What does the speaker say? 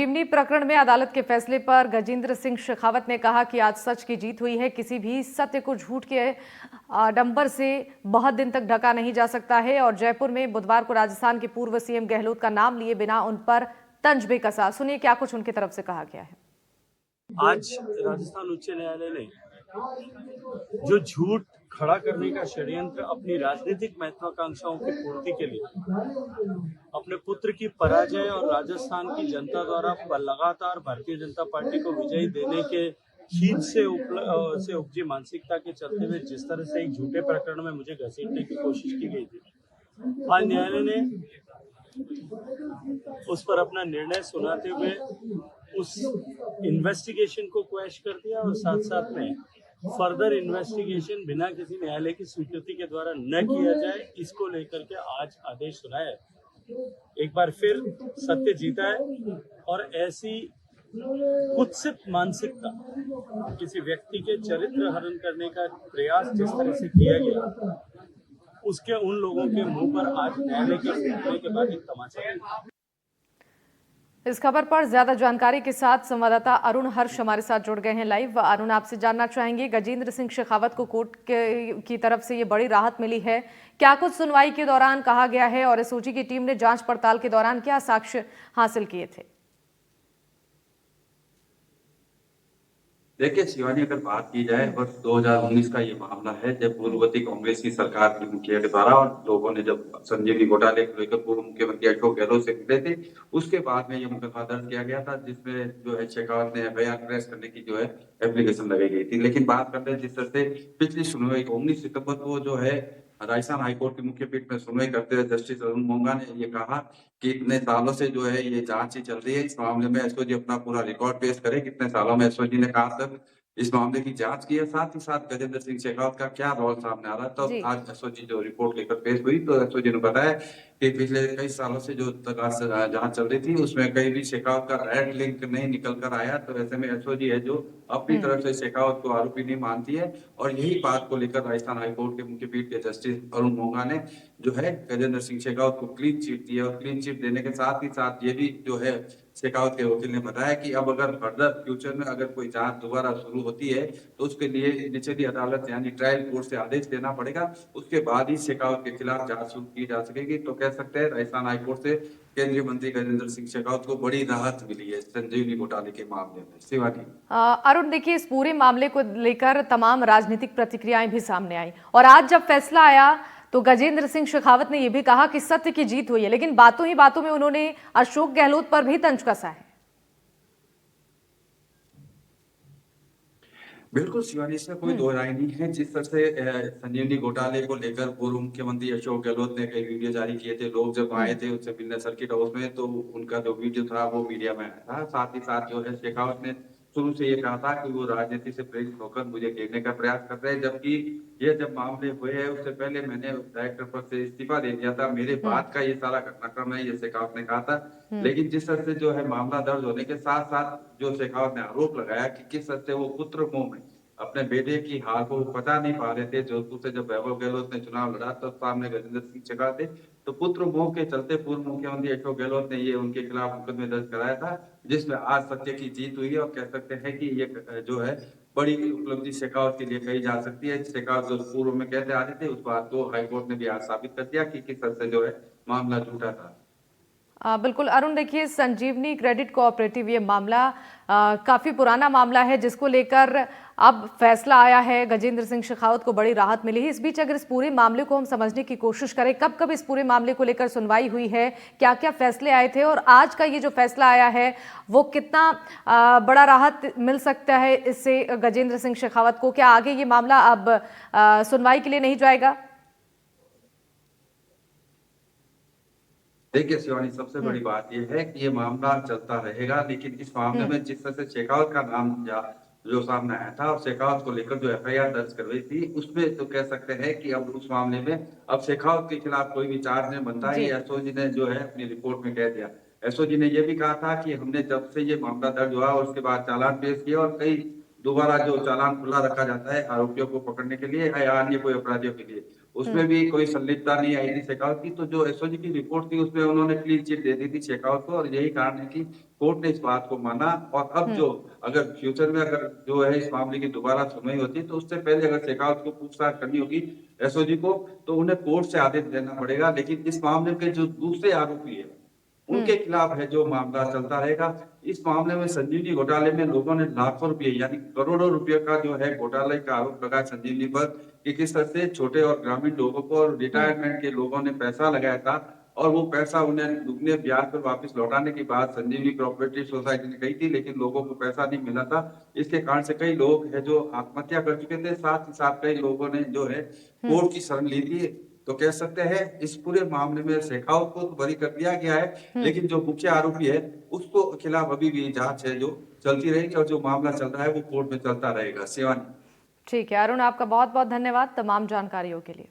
Chimney प्रकरण में अदालत के फैसले पर गजेंद्र सिंह शेखावत ने कहा कि आज सच की जीत हुई है। किसी भी सत्य को झूठ के आडंबर से बहुत दिन तक ढका नहीं जा सकता है। और जयपुर में बुधवार को राजस्थान के पूर्व सीएम गहलोत का नाम लिए बिना उन पर तंज भी कसा। सुनिए क्या कुछ उनकी तरफ से कहा गया है। आज राजस्थान उच्च न्यायालय ने जो झूठ खड़ा करने का षड्यंत्र अपनी राजनीतिक महत्वाकांक्षाओं की पूर्ति के लिए अपने पुत्र की पराजय और राजस्थान की जनता द्वारा लगातार भारतीय जनता पार्टी को विजयी देने के खींच से उपजी मानसिकता के चलते हुए जिस तरह से एक झूठे प्रकरण में मुझे घसीटने की कोशिश की गई थी, आज न्यायालय ने उस पर अपना निर्णय सुनाते हुए उस इन्वेस्टिगेशन को क्वैश कर दिया और साथ साथ में फर्दर इन्वेस्टिगेशन बिना किसी न्यायालय की स्वीकृति के द्वारा न किया जाए, इसको लेकर के आज आदेश सुनाया है। एक बार फिर सत्य जीता है और ऐसी कुत्सित मानसिकता किसी व्यक्ति के चरित्र हरण करने का प्रयास जिस तरह से किया गया, उसके उन लोगों के मुंह पर आज न्यायालय के फैसले के बाद एक तमाचा। इस खबर पर ज्यादा जानकारी के साथ संवाददाता अरुण हर्ष हमारे साथ जुड़ गए हैं लाइव। अरुण, आपसे जानना चाहेंगे, गजेंद्र सिंह शेखावत को कोर्ट की तरफ से ये बड़ी राहत मिली है, क्या कुछ सुनवाई के दौरान कहा गया है और एसओजी की टीम ने जांच पड़ताल के दौरान क्या साक्ष्य हासिल किए थे? देखिए शिवानी, अगर बात की जाए वर्ष 2019 का ये मामला है, जब पूर्ववर्ती कांग्रेस की सरकार की मुखिया के द्वारा और लोगों ने जब संजीवनी घोटाले को लेकर पूर्व मुख्यमंत्री अशोक गहलोत से मिले थे, उसके बाद में ये मुकदमा दर्ज किया गया था, जिसमें जो है शेखावत ने एफआईआर ट्रेस करने की जो है एप्लीकेशन लगाई गई थी। लेकिन बात करते हैं जिस तरह से पिछली सुनवाई 19 सितंबर को जो है राजस्थान हाईकोर्ट की मुख्य पीठ में सुनवाई करते हुए जस्टिस अरुण मोंगा ने ये कहा कि इतने सालों से जो है ये जांच ही चल रही है, इस मामले में एसओजी अपना पूरा रिकॉर्ड पेश करे, कितने सालों में एसओजी ने कहा तक इस मामले की जांच की है, साथ ही साथ गजेंद्र सिंह शेखावत का क्या रोल सामने आ रहा है। तो आज एसओजी जो रिपोर्ट लेकर पेश हुई तो एसओजी ने बताया कि पिछले कई सालों से जो जांच चल रही थी उसमें कहीं भी शेखावत का डायरेक्ट लिंक नहीं निकल कर आया। तो ऐसे में एसओजी है जो अपनी तरफ से शेखावत को आरोपी नहीं मानती है और यही बात को लेकर राजस्थान हाईकोर्ट के मुख्य पीठ के जस्टिस अरुण मोंगा ने जो है गजेंद्र सिंह शेखावत को क्लीन चिट दी है। और क्लीन चिट देने के साथ ही साथ ये भी जो है शेखावत के वकील ने बताया कि अब अगर फर्दर फ्यूचर में अगर कोई जांच दोबारा शुरू होती है तो उसके लिए निचली अदालत यानी ट्रायल कोर्ट से आदेश देना पड़ेगा, उसके बाद ही शेखावत के खिलाफ जांच शुरू की जा सकेगी। तो कह सकते हैं राजस्थान हाईकोर्ट से केंद्रीय मंत्री गजेंद्र सिंह शेखावत को बड़ी राहत मिली है संजीवनी घोटाले के मामले में। शिवानी, अरुण, देखिए इस पूरे मामले को लेकर तमाम राजनीतिक प्रतिक्रियाएं भी सामने आई और आज जब फैसला आया तो गजेंद्र सिंह शेखावत ने यह भी कहा कि सत्य की जीत हुई है, लेकिन बातों ही बातों में उन्होंने अशोक गहलोत पर भी तंज कसा है। बिल्कुल शिवानी, इसमें कोई दो राय नहीं है। जिस तरह से संजीवनी घोटाले को लेकर पूर्व मुख्यमंत्री अशोक गहलोत ने कई वीडियो जारी किए थे, लोग जब आए थे उससे मिलने सर्किट हाउस में तो उनका जो वीडियो था वो मीडिया में आया था। साथ ही साथ जो है शेखावत ने शुरू से ये कहा था कि वो राजनीति से प्रेरित होकर मुझे घेरने का प्रयास कर रहे हैं, जबकि ये जब मामले हुए हैं उससे पहले मैंने डायरेक्टर पद से इस्तीफा दे दिया था, मेरे बाद का ये सारा घटनाक्रम है, ये शेखावत ने कहा था। लेकिन जिस तरह से जो है मामला दर्ज होने के साथ साथ जो शेखावत ने आरोप लगाया कि किस तरह से वो पुत्र मोह में अपने बेटे की हार को पता नहीं पा रहे थे। जोधपुर से जब वैभव गहलोत ने चुनाव लड़ा तब सामने गजेंद्र सिंह शेखावत थे, तो पुत्र मोह के चलते पूर्व मुख्यमंत्री अशोक गहलोत ने ये उनके खिलाफ मुकदमे दर्ज कराया था, जिसमें आज सत्य की जीत हुई है। और कह सकते हैं कि ये जो है बड़ी उपलब्धि शेखावत के लिए कही जा सकती है। शेखावत जो पूर्व में कहते आ रहे थे उस बात को हाईकोर्ट ने भी आज साबित कर दिया कि किस तरह से जो है मामला झूठा था। बिल्कुल अरुण, देखिए संजीवनी क्रेडिट कोऑपरेटिव ये मामला काफी पुराना मामला है जिसको लेकर अब फैसला आया है। गजेंद्र सिंह शेखावत को बड़ी राहत मिली है। इस बीच अगर इस पूरे मामले को हम समझने की कोशिश करें, कब कब इस पूरे मामले को लेकर सुनवाई हुई है, क्या क्या फैसले आए थे और आज का ये जो फैसला आया है वो कितना बड़ा राहत मिल सकता है इससे गजेंद्र सिंह शेखावत को? क्या आगे ये मामला अब सुनवाई के लिए नहीं जाएगा? देखिए शिवानी, सबसे बड़ी बात यह है कि ये मामला चलता रहेगा, लेकिन इस मामले में जिस तरह से शेखावत का नाम जो सामने आया था और शेखावत को लेकर जो एफआईआर दर्ज करवाई थी उसमें तो कह सकते हैं कि अब उस मामले में अब शेखावत के खिलाफ कोई भी चार्ज नहीं बनता है। एसओजी ने जो है अपनी रिपोर्ट में कह दिया। एसओजी ने यह भी कहा था कि हमने जब से ये मामला दर्ज हुआ उसके बाद चालान पेश किया और कई दोबारा जो चालान खुला रखा जाता है आरोपियों को पकड़ने के लिए या अन्य कोई अपराधियों के लिए, उसमें भी कोई संलिप्तता नहीं आई थी शेखावत की। तो जो एसओजी की रिपोर्ट थी उसमें उन्होंने क्लीन चिट दे दी थी शेखावत को, और यही कारण है कि कोर्ट ने इस बात को माना। और अब जो अगर फ्यूचर में अगर जो है इस मामले की दोबारा सुनवाई होती है तो उससे पहले अगर शेखावत को पूछताछ करनी होगी एसओजी को, तो उन्हें कोर्ट से आदेश देना पड़ेगा। लेकिन इस मामले के जो दूसरे आरोपी है उनके खिलाफ है जो मामला चलता रहेगा। इस मामले में संजीवनी घोटाले में लोगों ने लाखों रुपए यानी करोड़ों रुपए का जो है घोटाले का आरोप लगा संजीवनी पर, कि किस तरह से छोटे और ग्रामीण लोगों को और रिटायरमेंट के लोगों ने पैसा लगाया था, और वो पैसा उन्हें दुगने ब्याज पर वापस लौटाने की बात संजीवनी कोऑपरेटिव सोसाइटी ने कही थी, लेकिन लोगों को पैसा नहीं मिला था। इसके कारण से कई लोग है जो आत्महत्या कर चुके थे, साथ ही साथ कई लोगों ने जो है कोर्ट की शरण ली थी। तो कह सकते हैं इस पूरे मामले में शेखावत को तो बरी कर दिया गया है, लेकिन जो मुख्य आरोपी है उसको खिलाफ अभी भी जांच है जो चलती रहेगी, और जो मामला चल रहा है वो कोर्ट में चलता रहेगा। शिवानी। ठीक है अरुण, आपका बहुत बहुत धन्यवाद तमाम जानकारियों के लिए।